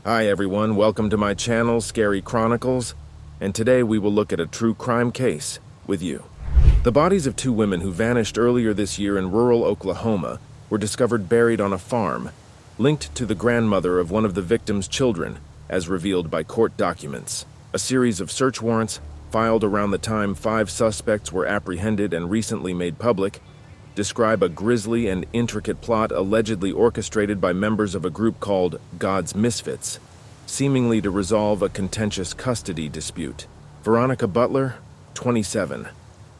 Hi everyone, welcome to my channel, Scary Chronicles, and today we will look at a true crime case with you. The bodies of two women who vanished earlier this year in rural Oklahoma were discovered buried on a farm, linked to the grandmother of one of the victims' children, as revealed by court documents. A series of search warrants, filed around the time 5 suspects were apprehended and recently made public, describe a grisly and intricate plot allegedly orchestrated by members of a group called God's Misfits, seemingly to resolve a contentious custody dispute. Veronica Butler, 27,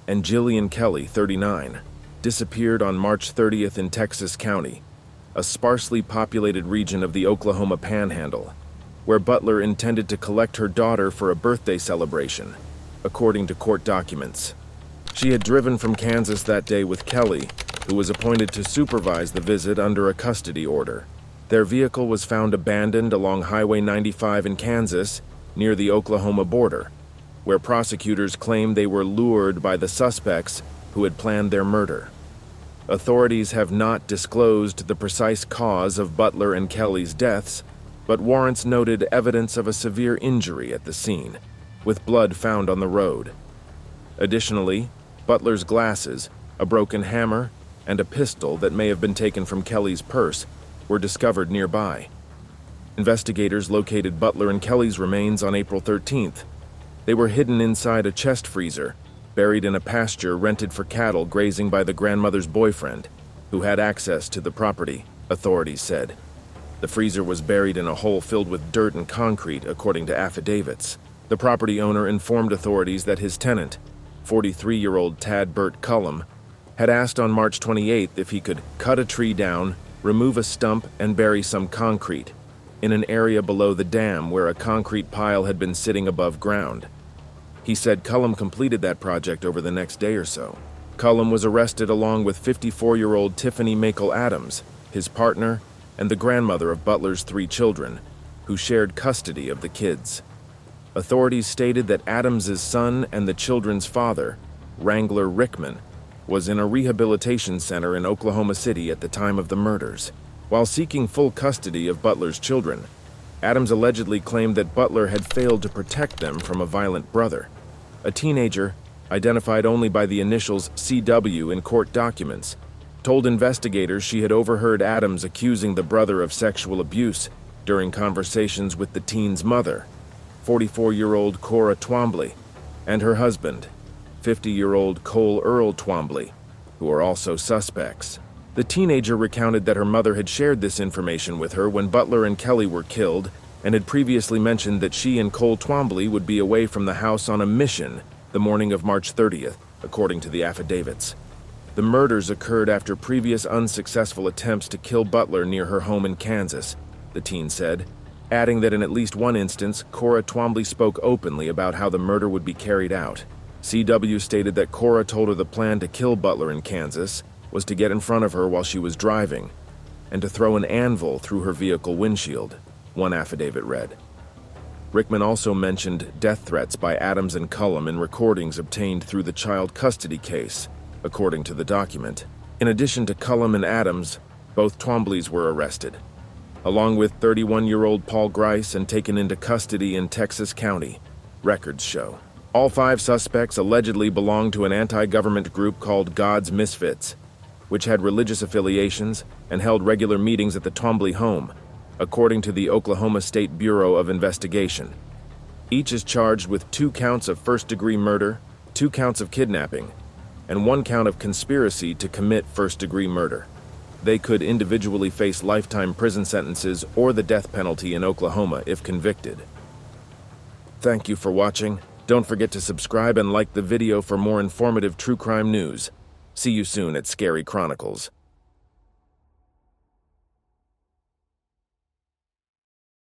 and Jilian Kelley, 39, disappeared on March 30th in Texas County, a sparsely populated region of the Oklahoma Panhandle, where Butler intended to collect her daughter for a birthday celebration, according to court documents. She had driven from Kansas that day with Kelley, who was appointed to supervise the visit under a custody order. Their vehicle was found abandoned along Highway 95 in Kansas, near the Oklahoma border, where prosecutors claimed they were lured by the suspects who had planned their murder. Authorities have not disclosed the precise cause of Butler and Kelley's deaths, but warrants noted evidence of a severe injury at the scene, with blood found on the road. Additionally, Butler's glasses, a broken hammer, and a pistol that may have been taken from Kelley's purse were discovered nearby. Investigators located Butler and Kelley's remains on April 13th. They were hidden inside a chest freezer, buried in a pasture rented for cattle grazing by the grandmother's boyfriend, who had access to the property, authorities said. The freezer was buried in a hole filled with dirt and concrete, according to affidavits. The property owner informed authorities that his tenant, 43-year-old Tad Cullum, had asked on March 28th if he could cut a tree down, remove a stump, and bury some concrete in an area below the dam where a concrete pile had been sitting above ground. He said Cullum completed that project over the next day or so. Cullum was arrested along with 54-year-old Tifany Adams, his partner, and the grandmother of Butler's 3 children, who shared custody of the kids. Authorities stated that Adams's son and the children's father, Wrangler Rickman, was in a rehabilitation center in Oklahoma City at the time of the murders. While seeking full custody of Butler's children, Adams allegedly claimed that Butler had failed to protect them from a violent brother. A teenager, identified only by the initials CW in court documents, told investigators she had overheard Adams accusing the brother of sexual abuse during conversations with the teen's mother, 44-year-old Cora Twombly, and her husband, 50-year-old Cole Twombly, who are also suspects. The teenager recounted that her mother had shared this information with her when Butler and Kelley were killed and had previously mentioned that she and Cole Twombly would be away from the house on a mission the morning of March 30th, according to the affidavits. The murders occurred after previous unsuccessful attempts to kill Butler near her home in Kansas, the teen said, adding that in at least one instance, Cora Twombly spoke openly about how the murder would be carried out. CW stated that Cora told her the plan to kill Butler in Kansas was to get in front of her while she was driving and to throw an anvil through her vehicle windshield, one affidavit read. Rickman also mentioned death threats by Adams and Cullum in recordings obtained through the child custody case, according to the document. In addition to Cullum and Adams, both Twomblys were arrested, along with 31-year-old Paul Grice, and taken into custody in Texas County, records show. All 5 suspects allegedly belonged to an anti-government group called God's Misfits, which had religious affiliations and held regular meetings at the Twombly home, according to the Oklahoma State Bureau of Investigation. Each is charged with 2 counts of first-degree murder, 2 counts of kidnapping, and 1 count of conspiracy to commit first-degree murder. They could individually face lifetime prison sentences or the death penalty in Oklahoma if convicted. Thank you for watching. Don't forget to subscribe and like the video for more informative true crime news. See you soon at Scary Chronicles.